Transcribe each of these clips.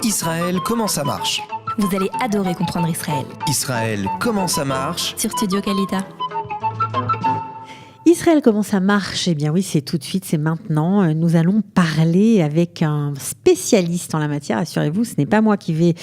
Israël, comment ça marche ? Vous allez adorer comprendre Israël. Israël, comment ça marche ? Sur Studio Kalita. Israël, comment ça marche ? Eh bien oui, c'est tout de suite, c'est maintenant. Nous allons parler avec un spécialiste en la matière. Assurez-vous, ce n'est pas moi qui vais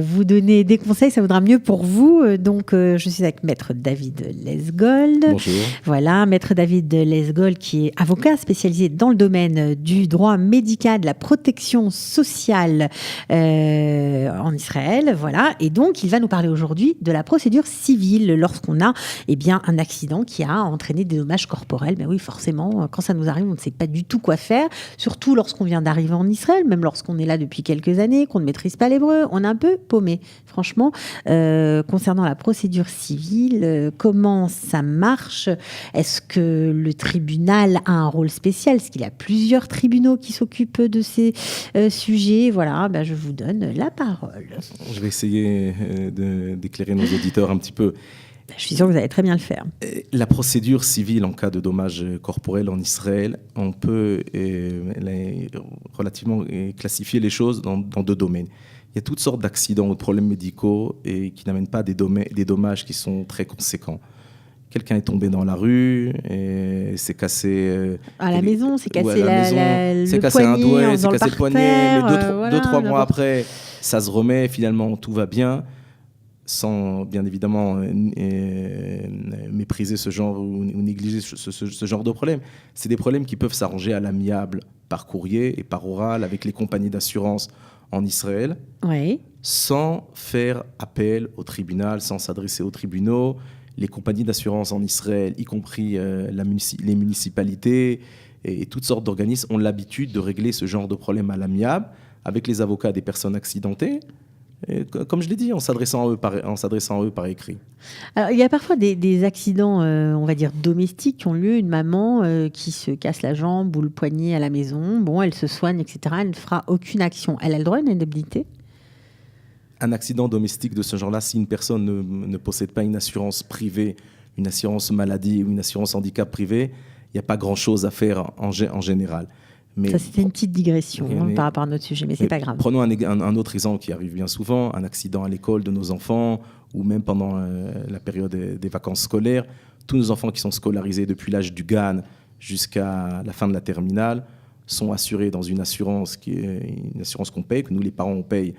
vous donner des conseils, ça vaudra mieux pour vous. Donc, je suis avec Maître David Lesgold. Bonjour. Voilà, Maître David Lesgold qui est avocat spécialisé dans le domaine du droit médical, de la protection sociale en Israël. Voilà, et donc il va nous parler aujourd'hui de la procédure civile lorsqu'on a un accident qui a entraîné des dommages corporels. Mais oui, forcément, quand ça nous arrive, on ne sait pas du tout quoi faire, surtout lorsqu'on vient d'arriver en Israël, même lorsqu'on est là depuis quelques années, qu'on ne maîtrise pas l'hébreu, on est un peu paumé. Franchement, concernant la procédure civile, comment ça marche ? Est-ce que le tribunal a un rôle spécial ? Est-ce qu'il y a plusieurs tribunaux qui s'occupent de ces sujets ? Voilà, je vous donne la parole. Je vais essayer d'éclairer nos auditeurs un petit peu. Je suis sûre que vous allez très bien le faire. La procédure civile en cas de dommages corporels en Israël, on peut relativement classifier les choses dans deux domaines. Il y a toutes sortes d'accidents ou de problèmes médicaux qui n'amènent pas des dommages qui sont très conséquents. Quelqu'un est tombé dans la rue, et s'est cassé... à la maison, s'est cassé s'est cassé un doigt, s'est cassé le poignet, mais deux, trois mois après, ça se remet, finalement, tout va bien, sans, bien évidemment, mépriser ce genre ou négliger ce genre de problème. C'est des problèmes qui peuvent s'arranger à l'amiable, par courrier et par oral, avec les compagnies d'assurance en Israël, oui, sans faire appel au tribunal, sans s'adresser aux tribunaux. Les compagnies d'assurance en Israël, y compris les municipalités et toutes sortes d'organismes, ont l'habitude de régler ce genre de problème à l'amiable avec les avocats des personnes accidentées, et, comme je l'ai dit, en s'adressant à eux par écrit. Alors, il y a parfois des accidents, on va dire, domestiques qui ont lieu. Une maman qui se casse la jambe ou le poignet à la maison, bon, elle se soigne, etc. Elle ne fera aucune action. Elle a le droit à une indemnité ? Un accident domestique de ce genre-là, si une personne ne possède pas une assurance privée, une assurance maladie ou une assurance handicap privée, il n'y a pas grand-chose à faire en général. Mais ça, c'était une petite digression par rapport à notre sujet, mais ce n'est pas grave. Prenons un autre exemple qui arrive bien souvent, un accident à l'école de nos enfants ou même pendant la période des vacances scolaires. Tous nos enfants qui sont scolarisés depuis l'âge du GAN jusqu'à la fin de la terminale sont assurés dans une assurance qui est une assurance qu'on paye, que nous les parents on paye,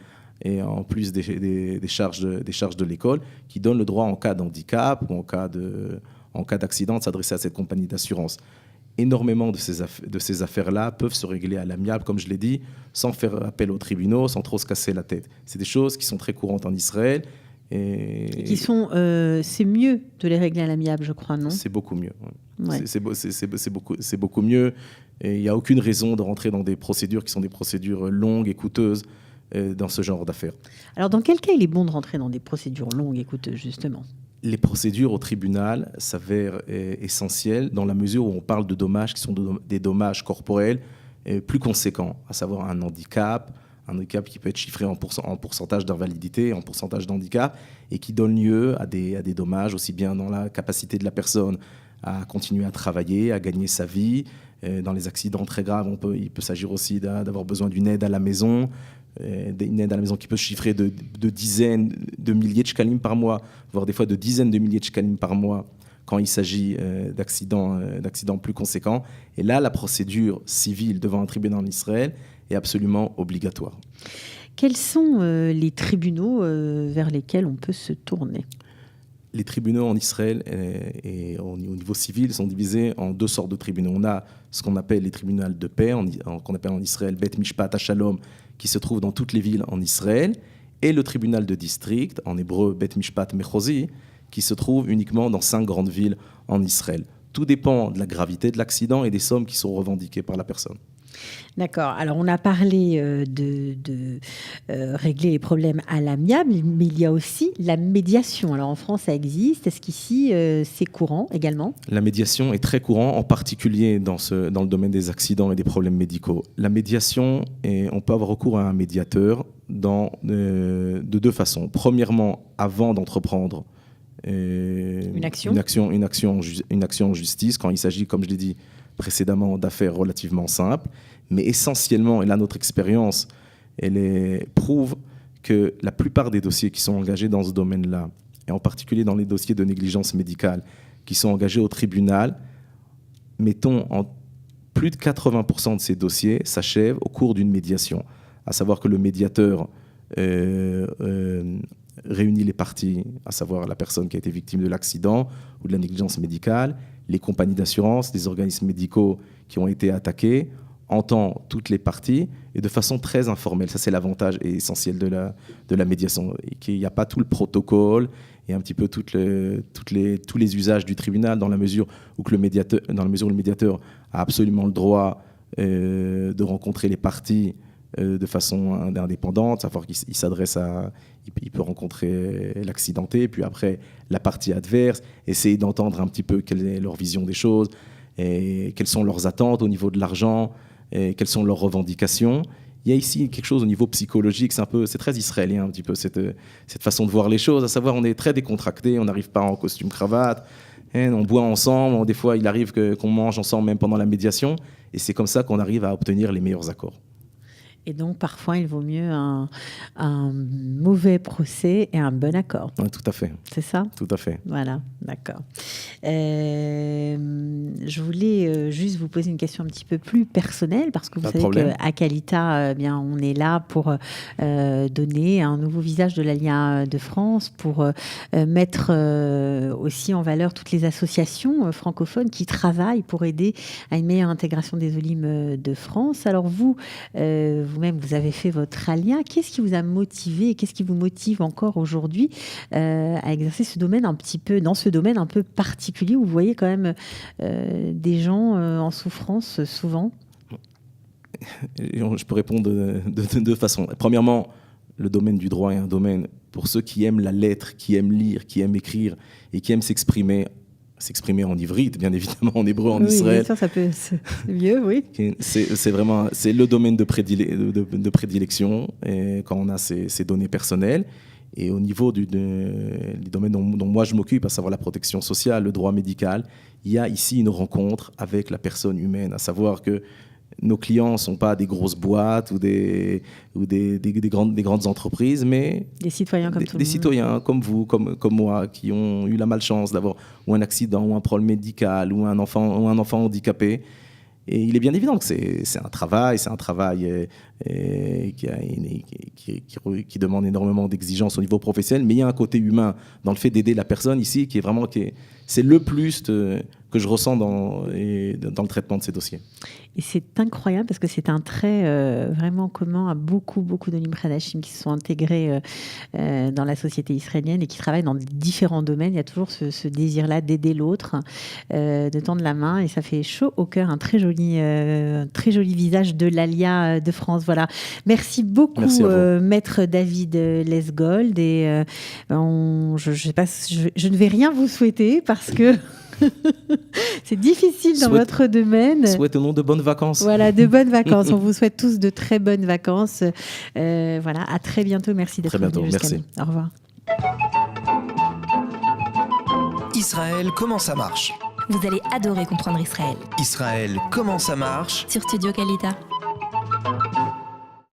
et en plus des charges de l'école, qui donne le droit en cas d'handicap ou en cas d'accident de s'adresser à cette compagnie d'assurance. Énormément de ces affaires-là peuvent se régler à l'amiable, comme je l'ai dit, sans faire appel aux tribunaux, sans trop se casser la tête. C'est des choses qui sont très courantes en Israël. C'est mieux de les régler à l'amiable, je crois, non ? C'est beaucoup mieux. Ouais. C'est beaucoup mieux. Il n'y a aucune raison de rentrer dans des procédures qui sont des procédures longues et coûteuses dans ce genre d'affaires. Alors, dans quel cas il est bon de rentrer dans des procédures longues et coûteuses, justement ? Les procédures au tribunal s'avèrent essentielles dans la mesure où on parle de dommages qui sont des dommages corporels plus conséquents, à savoir un handicap qui peut être chiffré en pourcentage d'invalidité, en pourcentage d'handicap, et qui donne lieu à des dommages aussi bien dans la capacité de la personne à continuer à travailler, à gagner sa vie. Dans les accidents très graves, il peut s'agir aussi d'avoir besoin d'une aide à la maison, une aide à la maison qui peut se chiffrer de dizaines de milliers de shekalim par mois, voire des fois de dizaines de milliers de shekalim par mois quand il s'agit d'accidents plus conséquents. Et là, la procédure civile devant un tribunal en Israël est absolument obligatoire. Quels sont les tribunaux vers lesquels on peut se tourner ? Les tribunaux en Israël et au niveau civil sont divisés en deux sortes de tribunaux. On a ce qu'on appelle les tribunaux de paix, qu'on appelle en Israël Bet Mishpat HaShalom, qui se trouve dans toutes les villes en Israël, et le tribunal de district, en hébreu Bet Mishpat Mechozi, qui se trouve uniquement dans 5 grandes villes en Israël. Tout dépend de la gravité de l'accident et des sommes qui sont revendiquées par la personne. D'accord. Alors, on a parlé de régler les problèmes à l'amiable, mais il y a aussi la médiation. Alors, en France, ça existe. Est-ce qu'ici, c'est courant également ? La médiation est très courant, en particulier dans le domaine des accidents et des problèmes médicaux. La médiation, on peut avoir recours à un médiateur de deux façons. Premièrement, avant d'entreprendre une action en justice, quand il s'agit, comme je l'ai dit précédemment, d'affaires relativement simples. Mais essentiellement, et là notre expérience, prouve que la plupart des dossiers qui sont engagés dans ce domaine-là, et en particulier dans les dossiers de négligence médicale, qui sont engagés au tribunal, mettons en plus de 80% de ces dossiers s'achèvent au cours d'une médiation. À savoir que le médiateur réunit les parties, à savoir la personne qui a été victime de l'accident ou de la négligence médicale, les compagnies d'assurance, les organismes médicaux qui ont été attaqués, entend toutes les parties et de façon très informelle. Ça, c'est l'avantage essentiel de la médiation. Il n'y a pas tout le protocole et un petit peu tous les usages du tribunal dans la mesure où le médiateur a absolument le droit de rencontrer les parties de façon indépendante, savoir qu'il s'adresse il peut rencontrer l'accidenté, puis après la partie adverse, essayer d'entendre un petit peu quelle est leur vision des choses, et quelles sont leurs attentes au niveau de l'argent, et quelles sont leurs revendications. Il y a ici quelque chose au niveau psychologique, c'est très israélien un petit peu cette façon de voir les choses, à savoir on est très décontracté, on n'arrive pas en costume cravate, on boit ensemble, des fois il arrive qu'on mange ensemble même pendant la médiation, et c'est comme ça qu'on arrive à obtenir les meilleurs accords. Et donc, parfois, il vaut mieux un mauvais procès et un bon accord. Oui, tout à fait. C'est ça ? Tout à fait. Voilà, d'accord. Je voulais juste vous poser une question un petit peu plus personnelle, parce que vous savez qu'à Qualita, bien, on est là pour donner un nouveau visage de l'Allia de France, pour mettre aussi en valeur toutes les associations francophones qui travaillent pour aider à une meilleure intégration des Olim de France. Alors vous-même, vous avez fait votre Allia. Qu'est-ce qui vous a motivé et qu'est-ce qui vous motive encore aujourd'hui à exercer ce domaine dans ce domaine un peu particulier où vous voyez quand même des gens en souffrance souvent? Je peux répondre de deux façons. Premièrement, le domaine du droit est un domaine pour ceux qui aiment la lettre, qui aiment lire, qui aiment écrire et qui aiment s'exprimer en ivrite, bien évidemment, en hébreu, en Israël. Bien sûr, c'est mieux, oui. C'est le domaine de prédilection et quand on a ces données personnelles. Et au niveau du domaine dont moi je m'occupe, à savoir la protection sociale, le droit médical, il y a ici une rencontre avec la personne humaine, à savoir que nos clients ne sont pas des grosses boîtes ou des grandes entreprises, mais des citoyens comme tout le monde. Des citoyens comme vous, comme moi, qui ont eu la malchance d'avoir ou un accident, ou un problème médical, ou un enfant handicapé. Et il est bien évident que c'est un travail qui demande énormément d'exigences au niveau professionnel, mais il y a un côté humain dans le fait d'aider la personne ici c'est le plus que je ressens dans le traitement de ces dossiers. Et c'est incroyable parce que c'est un trait vraiment commun à beaucoup d'Olim Hadashim qui se sont intégrés dans la société israélienne et qui travaillent dans différents domaines. Il y a toujours ce désir-là d'aider l'autre, de tendre la main, et ça fait chaud au cœur. Un très joli visage de l'Allia de France. Voilà. Merci beaucoup, Maître David Lesgold. Et je ne vais rien vous souhaiter parce que c'est difficile dans votre domaine. Souhaitons de bonnes vacances. Voilà, de bonnes vacances. On vous souhaite tous de très bonnes vacances. Voilà, à très bientôt. Merci d'être venu jusqu'à nous. Au revoir. Israël, comment ça marche? Vous allez adorer comprendre Israël. Israël, comment ça marche? Sur Studio Qualita.